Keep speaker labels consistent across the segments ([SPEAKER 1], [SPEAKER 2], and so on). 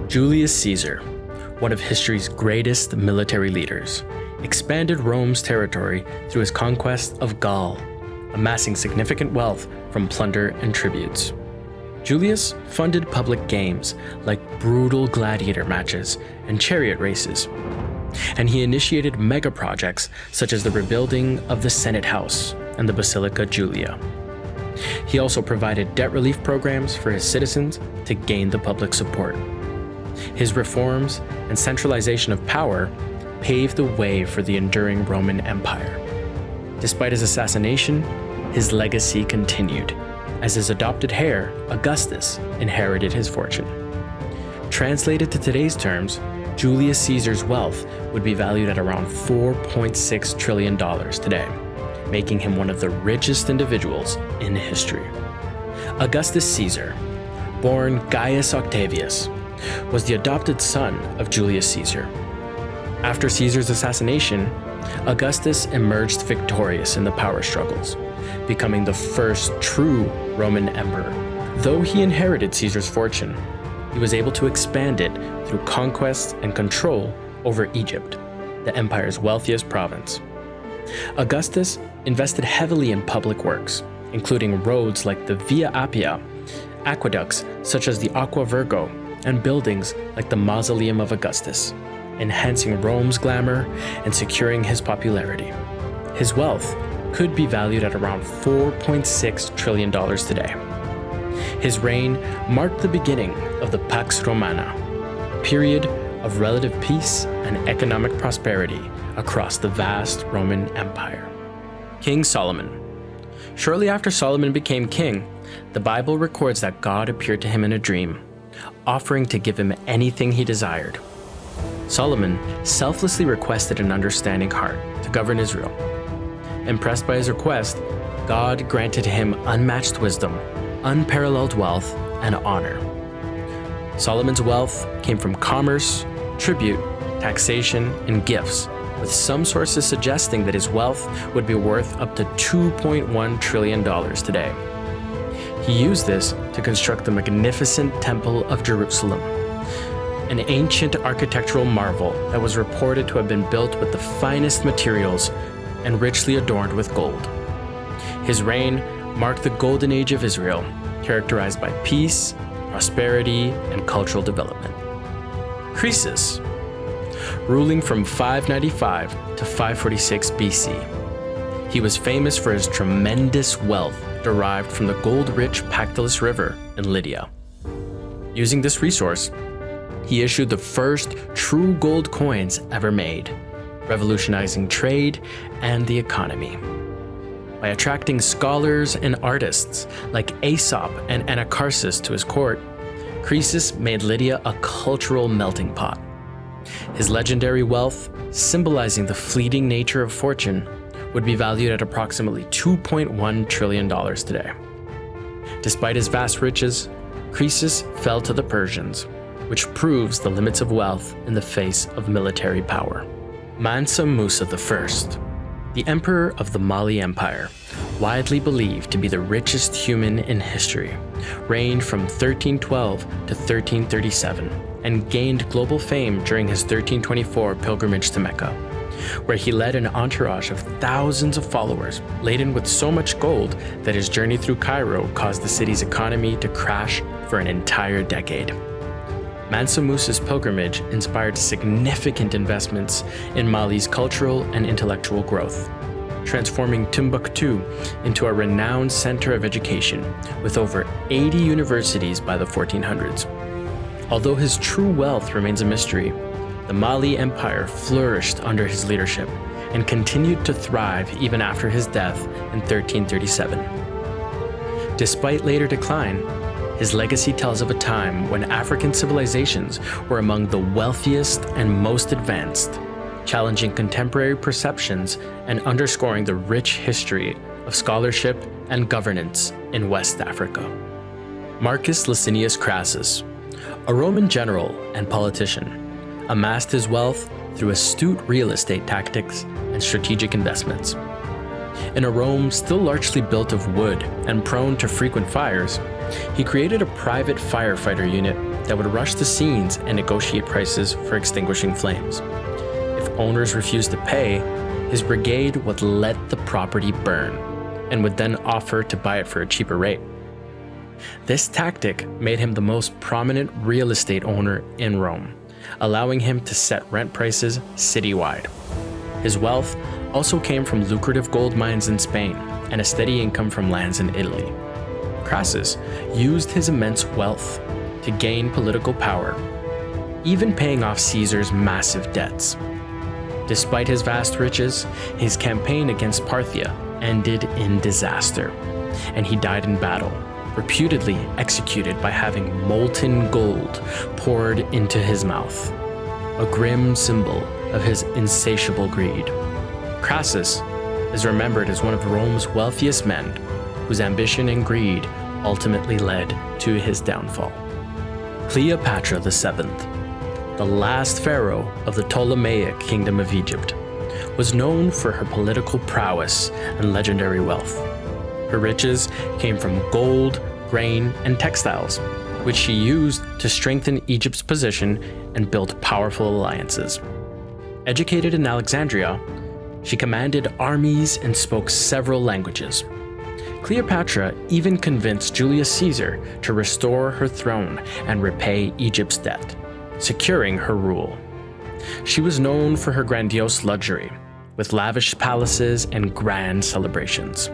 [SPEAKER 1] Julius Caesar, one of history's greatest military leaders, expanded Rome's territory through his conquest of Gaul, amassing significant wealth from plunder and tributes. Julius funded public games like brutal gladiator matches and chariot races, and he initiated mega projects such as the rebuilding of the Senate House and the Basilica Julia. He also provided debt relief programs for his citizens to gain the public support. His reforms and centralization of power paved the way for the enduring Roman Empire. Despite his assassination, his legacy continued, as his adopted heir, Augustus, inherited his fortune. Translated to today's terms, Julius Caesar's wealth would be valued at around $4.6 trillion today, making him one of the richest individuals in history. Augustus Caesar, born Gaius Octavius, was the adopted son of Julius Caesar. After Caesar's assassination, Augustus emerged victorious in the power struggles, becoming the first true Roman emperor. Though he inherited Caesar's fortune, he was able to expand it through conquest and control over Egypt, the empire's wealthiest province. Augustus invested heavily in public works, including roads like the Via Appia, aqueducts such as the Aqua Virgo, and buildings like the Mausoleum of Augustus, enhancing Rome's glamour and securing his popularity. His wealth could be valued at around $4.6 trillion today. His reign marked the beginning of the Pax Romana, a period of relative peace and economic prosperity across the vast Roman Empire. King Solomon. Shortly after Solomon became king, the Bible records that God appeared to him in a dream, offering to give him anything he desired. Solomon selflessly requested an understanding heart to govern Israel. Impressed by his request, God granted him unmatched wisdom, unparalleled wealth, and honor. Solomon's wealth came from commerce, tribute, taxation, and gifts, with some sources suggesting that his wealth would be worth up to $2.1 trillion today. He used this to construct the magnificent Temple of Jerusalem, an ancient architectural marvel that was reported to have been built with the finest materials and richly adorned with gold. His reign marked the golden age of Israel, characterized by peace, prosperity, and cultural development. Croesus, ruling from 595 to 546 BC. He was famous for his tremendous wealth derived from the gold-rich Pactolus River in Lydia. Using this resource, he issued the first true gold coins ever made, revolutionizing trade and the economy. By attracting scholars and artists like Aesop and Anacharsis to his court, Croesus made Lydia a cultural melting pot. His legendary wealth, symbolizing the fleeting nature of fortune, would be valued at approximately $2.1 trillion today. Despite his vast riches, Croesus fell to the Persians, which proves the limits of wealth in the face of military power. Mansa Musa I, the emperor of the Mali Empire, widely believed to be the richest human in history, reigned from 1312 to 1337 and gained global fame during his 1324 pilgrimage to Mecca, where he led an entourage of thousands of followers laden with so much gold that his journey through Cairo caused the city's economy to crash for an entire decade. Mansa Musa's pilgrimage inspired significant investments in Mali's cultural and intellectual growth, transforming Timbuktu into a renowned center of education with over 80 universities by the 1400s. Although his true wealth remains a mystery, the Mali Empire flourished under his leadership and continued to thrive even after his death in 1337. Despite later decline, his legacy tells of a time when African civilizations were among the wealthiest and most advanced, challenging contemporary perceptions and underscoring the rich history of scholarship and governance in West Africa. Marcus Licinius Crassus, a Roman general and politician, amassed his wealth through astute real estate tactics and strategic investments. In a Rome still largely built of wood and prone to frequent fires, he created a private firefighter unit that would rush the scenes and negotiate prices for extinguishing flames. If owners refused to pay, his brigade would let the property burn and would then offer to buy it for a cheaper rate. This tactic made him the most prominent real estate owner in Rome, allowing him to set rent prices citywide. His wealth also came from lucrative gold mines in Spain and a steady income from lands in Italy. Crassus used his immense wealth to gain political power, even paying off Caesar's massive debts. Despite his vast riches, his campaign against Parthia ended in disaster, and he died in battle, reputedly executed by having molten gold poured into his mouth, a grim symbol of his insatiable greed. Crassus is remembered as one of Rome's wealthiest men, whose ambition and greed ultimately led to his downfall. Cleopatra VII, the last pharaoh of the Ptolemaic Kingdom of Egypt, was known for her political prowess and legendary wealth. Her riches came from gold, grain, and textiles, which she used to strengthen Egypt's position and build powerful alliances. Educated in Alexandria, she commanded armies and spoke several languages. Cleopatra even convinced Julius Caesar to restore her throne and repay Egypt's debt, securing her rule. She was known for her grandiose luxury, with lavish palaces and grand celebrations.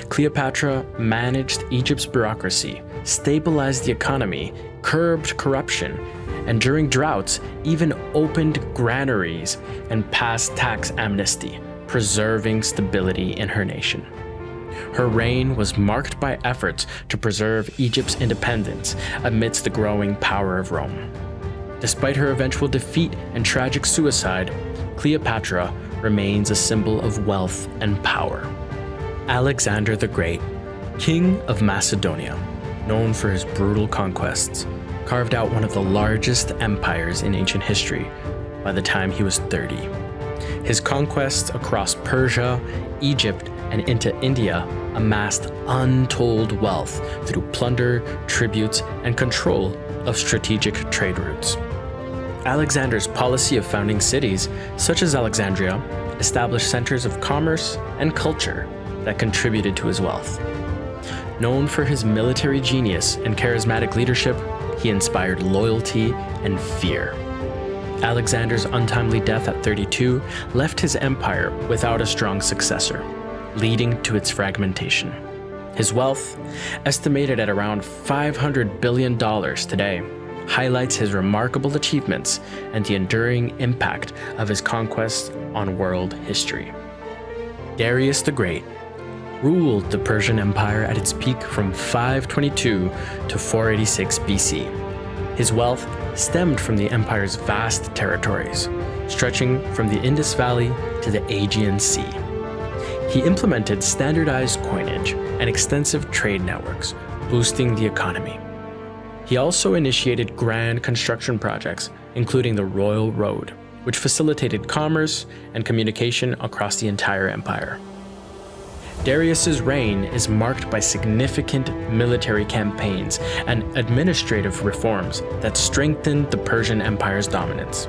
[SPEAKER 1] Cleopatra managed Egypt's bureaucracy, stabilized the economy, curbed corruption, and during droughts even opened granaries and passed tax amnesty, preserving stability in her nation. Her reign was marked by efforts to preserve Egypt's independence amidst the growing power of Rome. Despite her eventual defeat and tragic suicide, Cleopatra remains a symbol of wealth and power. Alexander the Great, King of Macedonia, known for his brutal conquests, carved out one of the largest empires in ancient history by the time he was 30. His conquests across Persia, Egypt, and into India amassed untold wealth through plunder, tributes, and control of strategic trade routes. Alexander's policy of founding cities, such as Alexandria, established centers of commerce and culture that contributed to his wealth. Known for his military genius and charismatic leadership, he inspired loyalty and fear. Alexander's untimely death at 32 left his empire without a strong successor, leading to its fragmentation. His wealth, estimated at around $500 billion today, highlights his remarkable achievements and the enduring impact of his conquests on world history. Darius the Great ruled the Persian Empire at its peak from 522 to 486 BC. His wealth stemmed from the empire's vast territories, stretching from the Indus Valley to the Aegean Sea. He implemented standardized coinage and extensive trade networks, boosting the economy. He also initiated grand construction projects, including the Royal Road, which facilitated commerce and communication across the entire empire. Darius's reign is marked by significant military campaigns and administrative reforms that strengthened the Persian Empire's dominance.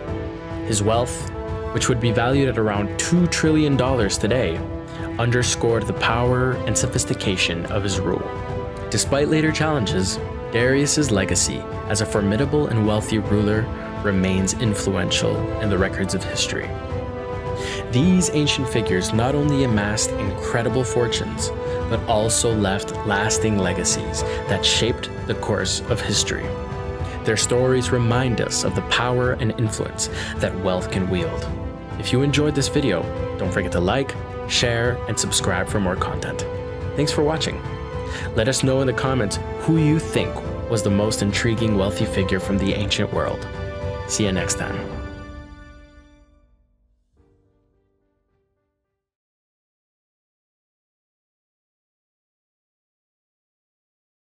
[SPEAKER 1] His wealth, which would be valued at around $2 trillion today, underscored the power and sophistication of his rule. Despite later challenges, Darius's legacy as a formidable and wealthy ruler remains influential in the records of history. These ancient figures not only amassed incredible fortunes, but also left lasting legacies that shaped the course of history. Their stories remind us of the power and influence that wealth can wield. If you enjoyed this video, don't forget to like, share, and subscribe for more content. Thanks for watching. Let us know in the comments who you think was the most intriguing wealthy figure from the ancient world. See you next time.